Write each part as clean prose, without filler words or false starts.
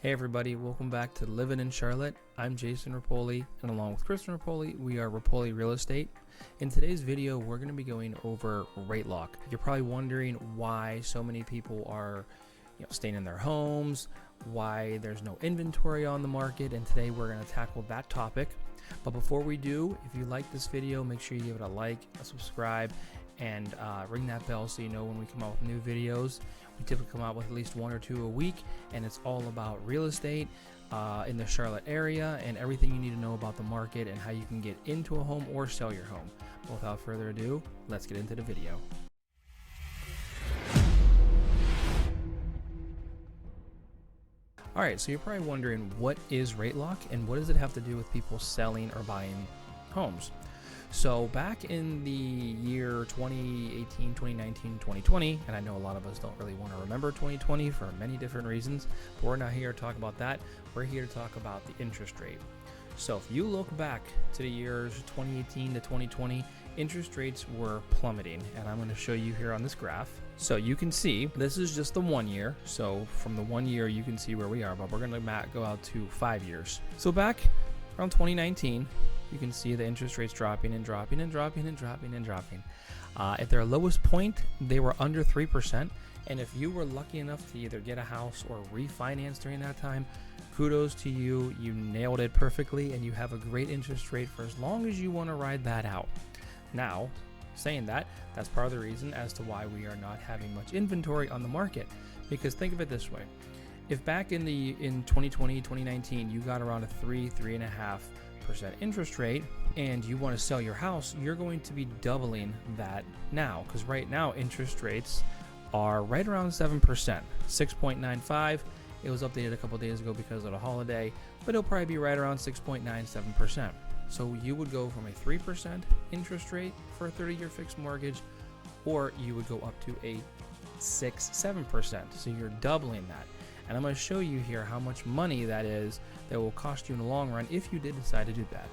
Hey everybody, welcome back to Living in Charlotte. I'm Jason Rapoli, and along with Kristen Rapoli, we are Rapoli Real Estate. In today's video, we're going to be going over rate lock. You're probably wondering why so many people are staying in their homes, why there's no inventory on the market, and today we're going to tackle that topic. But before we do, if you like this video, make sure you give it a like, a subscribe, and ring that bell so you know when we come out with new videos. We typically come out with at least one or two a week, and it's all about real estate in the Charlotte area and everything you need to know about the market and how you can get into a home or sell your home. But without further ado, let's get into the video. Alright, so you're probably wondering, what is rate lock and what does it have to do with people selling or buying homes? So back in the year 2018, 2019, 2020, and I know a lot of us don't really want to remember 2020 for many different reasons, but we're not here to talk about that. We're here to talk about the interest rate. So if you look back to the years 2018 to 2020, interest rates were plummeting, and I'm going to show you here on this graph. So you can see this is just the 1 year. So from the 1 year, you can see where we are, but we're going to go out to 5 years. So back around 2019, you can see the interest rates dropping and dropping and dropping and dropping and dropping. At their lowest point, they were under 3%. And if you were lucky enough to either get a house or refinance during that time, kudos to you. You nailed it perfectly, and you have a great interest rate for as long as you want to ride that out. Now, saying that, that's part of the reason as to why we are not having much inventory on the market. Because think of it this way. If back in 2020, 2019, you got around a 3.5% interest rate and you want to sell your house, you're going to be doubling that now, because right now interest rates are right around 7%, 6.95. It was updated a couple days ago because of the holiday, but it'll probably be right around 6.97%. So you would go from a 3% interest rate for a 30-year fixed mortgage, or you would go up to a 7%. So you're doubling that. And I'm going to show you here how much money that is that will cost you in the long run if you did decide to do that.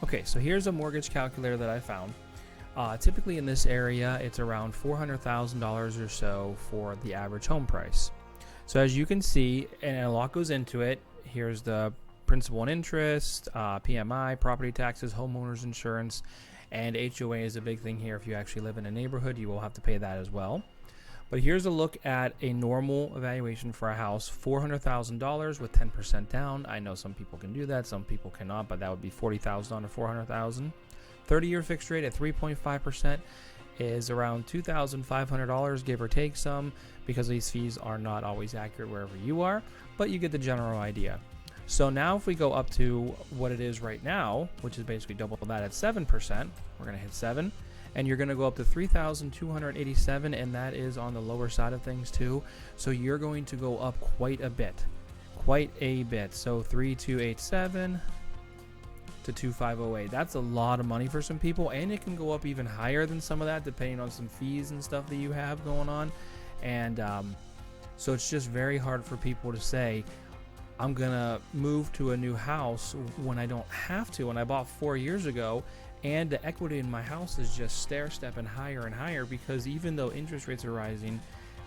Okay, so here's a mortgage calculator that I found. Typically in this area, it's around $400,000 or so for the average home price. So as you can see, and a lot goes into it, here's the principal and interest, PMI, property taxes, homeowners insurance, and HOA is a big thing here. If you actually live in a neighborhood, you will have to pay that as well. But here's a look at a normal evaluation for a house, $400,000 with 10% down. I know some people can do that, some people cannot, but that would be $40,000 on a $400,000. 30-year fixed rate at 3.5% is around $2,500, give or take some, because these fees are not always accurate wherever you are, but you get the general idea. So now if we go up to what it is right now, which is basically double that at 7%, we're going to hit 7. And you're going to go up to $3,287, and that is on the lower side of things too. So you're going to go up quite a bit. So 3,287 to 2,508. That's a lot of money for some people, and it can go up even higher than some of that depending on some fees and stuff that you have going on. And so it's just very hard for people to say, I'm going to move to a new house when I don't have to. When I bought 4 years ago, and the equity in my house is just stair-stepping higher and higher, because even though interest rates are rising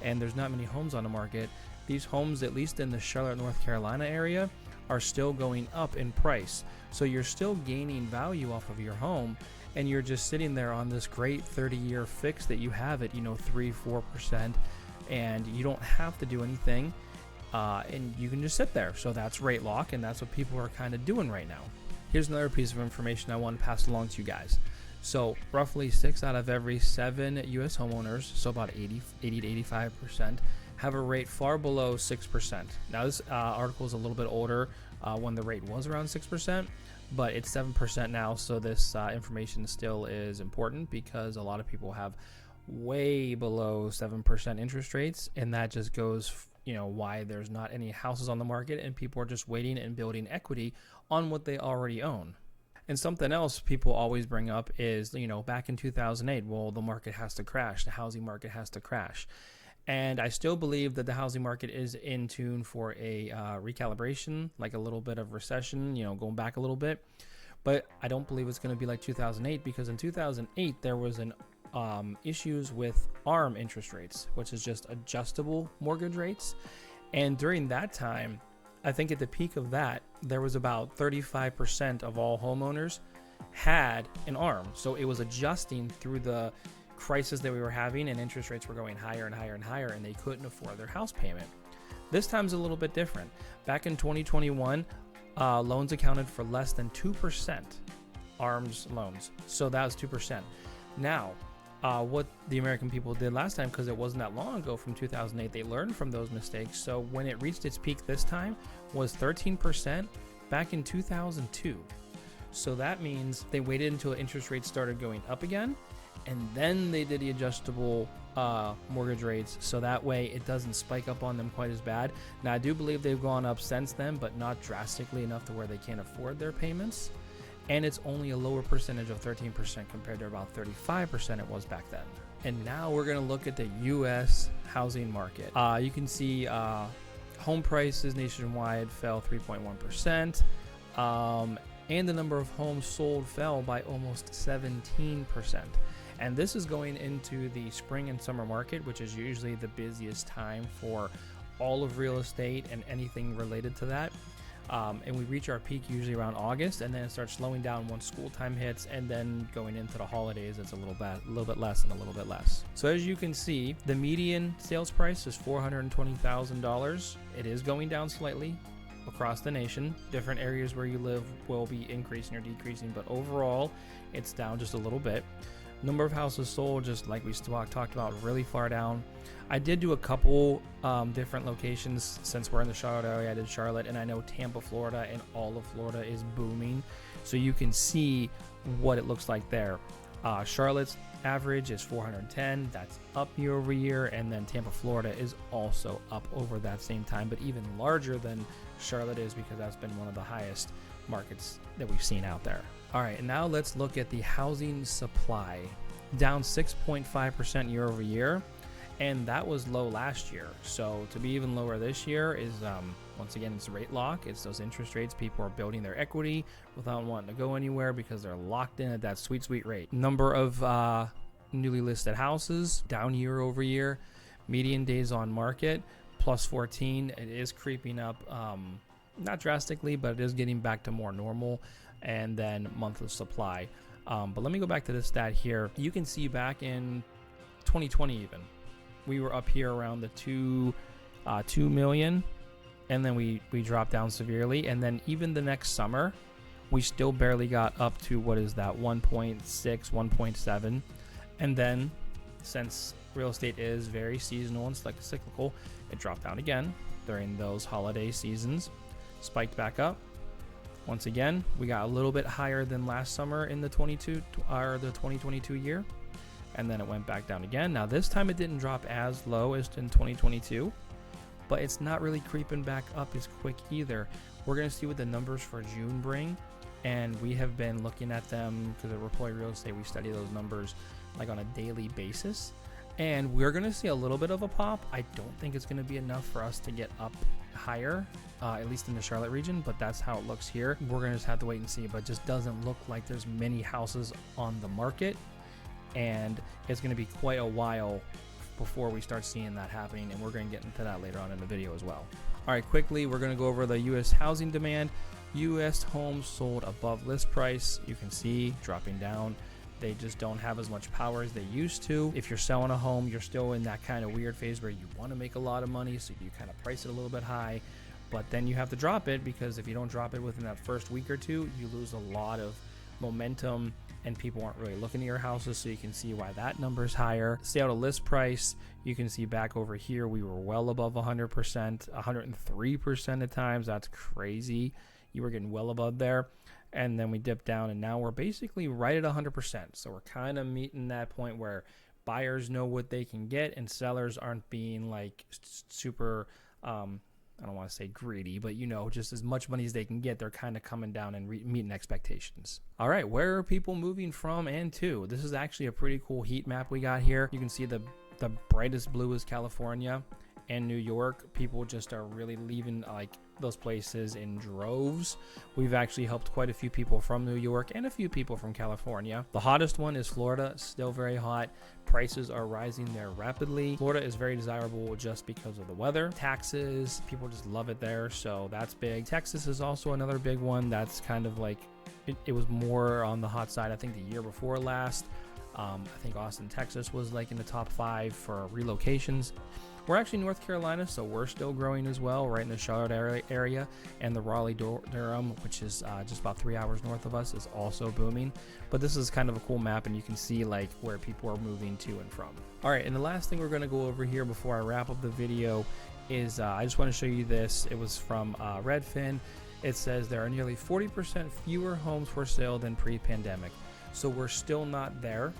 and there's not many homes on the market, these homes, at least in the Charlotte, North Carolina area, are still going up in price. So you're still gaining value off of your home, and you're just sitting there on this great 30-year fix that you have at 3-4%, and you don't have to do anything, and you can just sit there. So that's rate lock, and that's what people are kind of doing right now. Here's another piece of information I want to pass along to you guys. So roughly 6 out of every 7 U.S. homeowners, so about 80 to 85%, have a rate far below 6%. Now this article is a little bit older when the rate was around 6%, but it's 7% now. So this information still is important, because a lot of people have way below 7% interest rates, and that just goes why there's not any houses on the market, and people are just waiting and building equity on what they already own. And something else people always bring up is, back in 2008, well, the market has to crash, the housing market has to crash. And I still believe that the housing market is in tune for a recalibration, like a little bit of recession, going back a little bit. But I don't believe it's going to be like 2008, because in 2008 there was an issues with ARM interest rates, which is just adjustable mortgage rates. And during that time, I think at the peak of that, there was about 35% of all homeowners had an ARM. So it was adjusting through the crisis that we were having, and interest rates were going higher and higher and higher, and they couldn't afford their house payment. This time's a little bit different. Back in 2021, loans accounted for less than 2%, ARMS loans. So that was 2%. Now, what the American people did last time, because it wasn't that long ago from 2008, they learned from those mistakes. So when it reached its peak this time was 13% back in 2002. So that means they waited until interest rates started going up again, and then they did the adjustable mortgage rates, so that way it doesn't spike up on them quite as bad. Now, I do believe they've gone up since then, but not drastically enough to where they can't afford their payments. And it's only a lower percentage of 13% compared to about 35% it was back then. And now we're going to look at the U.S. housing market. You can see home prices nationwide fell 3.1%, and the number of homes sold fell by almost 17%. And this is going into the spring and summer market, which is usually the busiest time for all of real estate and anything related to that. And we reach our peak usually around August, and then it starts slowing down once school time hits, and then going into the holidays, it's a little bit less and a little bit less. So as you can see, the median sales price is $420,000. It is going down slightly across the nation. Different areas where you live will be increasing or decreasing, but overall, it's down just a little bit. Number of houses sold, just like we talked about, really far down. I did do a couple different locations since we're in the Charlotte area. I did Charlotte, and I know Tampa, Florida, and all of Florida is booming. So you can see what it looks like there. Charlotte's average is 410. That's up year over year. And then Tampa, Florida is also up over that same time, but even larger than Charlotte is, because that's been one of the highest markets that we've seen out there. All right, and now let's look at the housing supply. Down 6.5% year over year, and that was low last year. So to be even lower this year is, once again, it's rate lock. It's those interest rates. People are building their equity without wanting to go anywhere because they're locked in at that sweet, sweet rate. Number of newly listed houses down year over year. Median days on market plus 14. It is creeping up, not drastically, but it is getting back to more normal. And then month of supply. But let me go back to this stat here. You can see back in 2020 even, we were up here around the 2 million, and then we dropped down severely. And then even the next summer, we still barely got up to, what is that, 1.6, 1.7. And then, since real estate is very seasonal and cyclical, it dropped down again during those holiday seasons, spiked back up. Once again, we got a little bit higher than last summer in the 2022 year, and then it went back down again. Now this time it didn't drop as low as in 2022, but it's not really creeping back up as quick either. We're going to see what the numbers for June bring, and we have been looking at them because at Reploy Real Estate we study those numbers like on a daily basis, and we're going to see a little bit of a pop. I don't think it's going to be enough for us to get up higher, at least in the Charlotte region, but that's how it looks here. We're gonna just have to wait and see, but it just doesn't look like there's many houses on the market, and it's gonna be quite a while before we start seeing that happening, and we're gonna get into that later on in the video as well. All right, quickly, we're gonna go over the U.S. housing demand. U.S. homes sold above list price, you can see dropping down. They just don't have as much power as they used to. If you're selling a home, you're still in that kind of weird phase where you want to make a lot of money, so you kind of price it a little bit high, but then you have to drop it, because if you don't drop it within that first week or two, you lose a lot of momentum and people aren't really looking at your houses. So you can see why that number is higher. Stay out of list price, you can see back over here we were well above 100%, 103% at times. That's crazy. You were getting well above there. And then we dipped down, and now we're basically right at 100%. So we're kind of meeting that point where buyers know what they can get, and sellers aren't being like super, I don't want to say greedy, but just as much money as they can get, they're kind of coming down and meeting expectations. All right, where are people moving from and to? This is actually a pretty cool heat map we got here. You can see the brightest blue is California, and New York, people just are really leaving like those places in droves. We've actually helped quite a few people from New York and a few people from California. The hottest one is Florida, still very hot. Prices are rising there rapidly. Florida is very desirable just because of the weather. Taxes, people just love it there, so that's big. Texas is also another big one. That's kind of like, it was more on the hot side, I think, the year before last. I think Austin, Texas was like in the top 5 for relocations. We're actually North Carolina, so we're still growing as well, right in the Charlotte area, and the Raleigh-Durham, which is just about 3 hours north of us, is also booming. But this is kind of a cool map, and you can see like where people are moving to and from. All right, and the last thing we're going to go over here before I wrap up the video is I just want to show you this. It was from Redfin. It says there are nearly 40% fewer homes for sale than pre-pandemic. So we're still not there.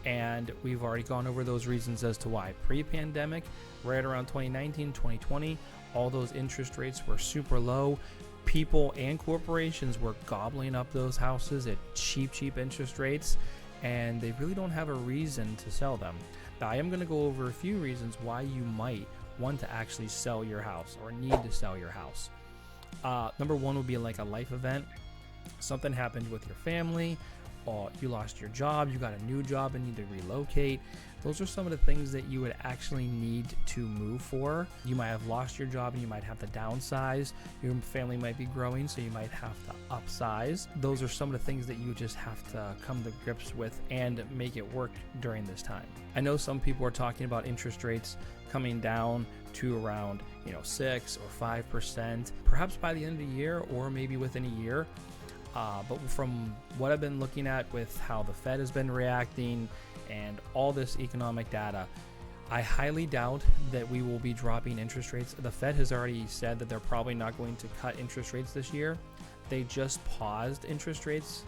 And we've already gone over those reasons as to why. Pre-pandemic, right around 2019, 2020, all those interest rates were super low. People and corporations were gobbling up those houses at cheap interest rates, and they really don't have a reason to sell them. Now, I am going to go over a few reasons why you might want to actually sell your house or need to sell your house. Number one would be like a life event. Something happened with your family, or you lost your job, you got a new job and need to relocate. Those are some of the things that you would actually need to move for. You might have lost your job and you might have to downsize. Your family might be growing, so you might have to upsize. Those are some of the things that you just have to come to grips with and make it work during this time. I know some people are talking about interest rates coming down to around 6 or 5%, perhaps by the end of the year or maybe within a year. But from what I've been looking at with how the Fed has been reacting and all this economic data, I highly doubt that we will be dropping interest rates. The Fed has already said that they're probably not going to cut interest rates this year. They just paused interest rates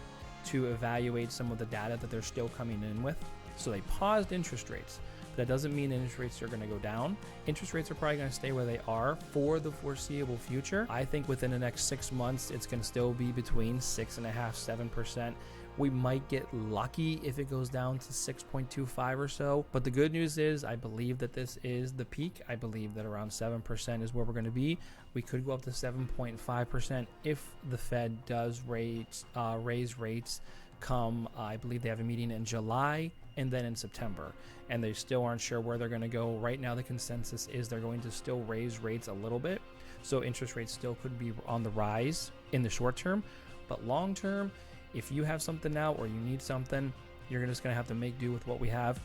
to evaluate some of the data that they're still coming in with. So they paused interest rates. That doesn't mean interest rates are going to go down. Interest rates are probably going to stay where they are for the foreseeable future. I think within the next 6 months, it's going to still be between 6.5–7%. We might get lucky if it goes down to 6.25 or so. But the good news is I believe that this is the peak. I believe that around 7% is where we're going to be. We could go up to 7.5% if the Fed does raise rates come, I believe they have a meeting in July and then in September, and they still aren't sure where they're going to go. Right now the consensus is they're going to still raise rates a little bit, so interest rates still could be on the rise in the short term. But long term, if you have something now or you need something, you're just going to have to make do with what we have,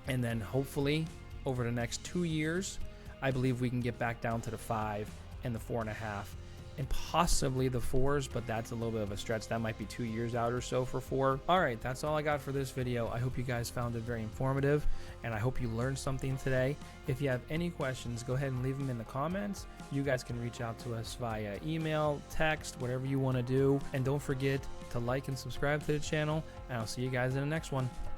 and then hopefully over the next 2 years I believe we can get back down to the 5 and the 4.5 and possibly the 4s, but that's a little bit of a stretch. That might be 2 years out or so for 4. All right, that's all I got for this video. I hope you guys found it very informative, and I hope you learned something today. If you have any questions, go ahead and leave them in the comments. You guys can reach out to us via email, text, whatever you want to do. And don't forget to like and subscribe to the channel, and I'll see you guys in the next one.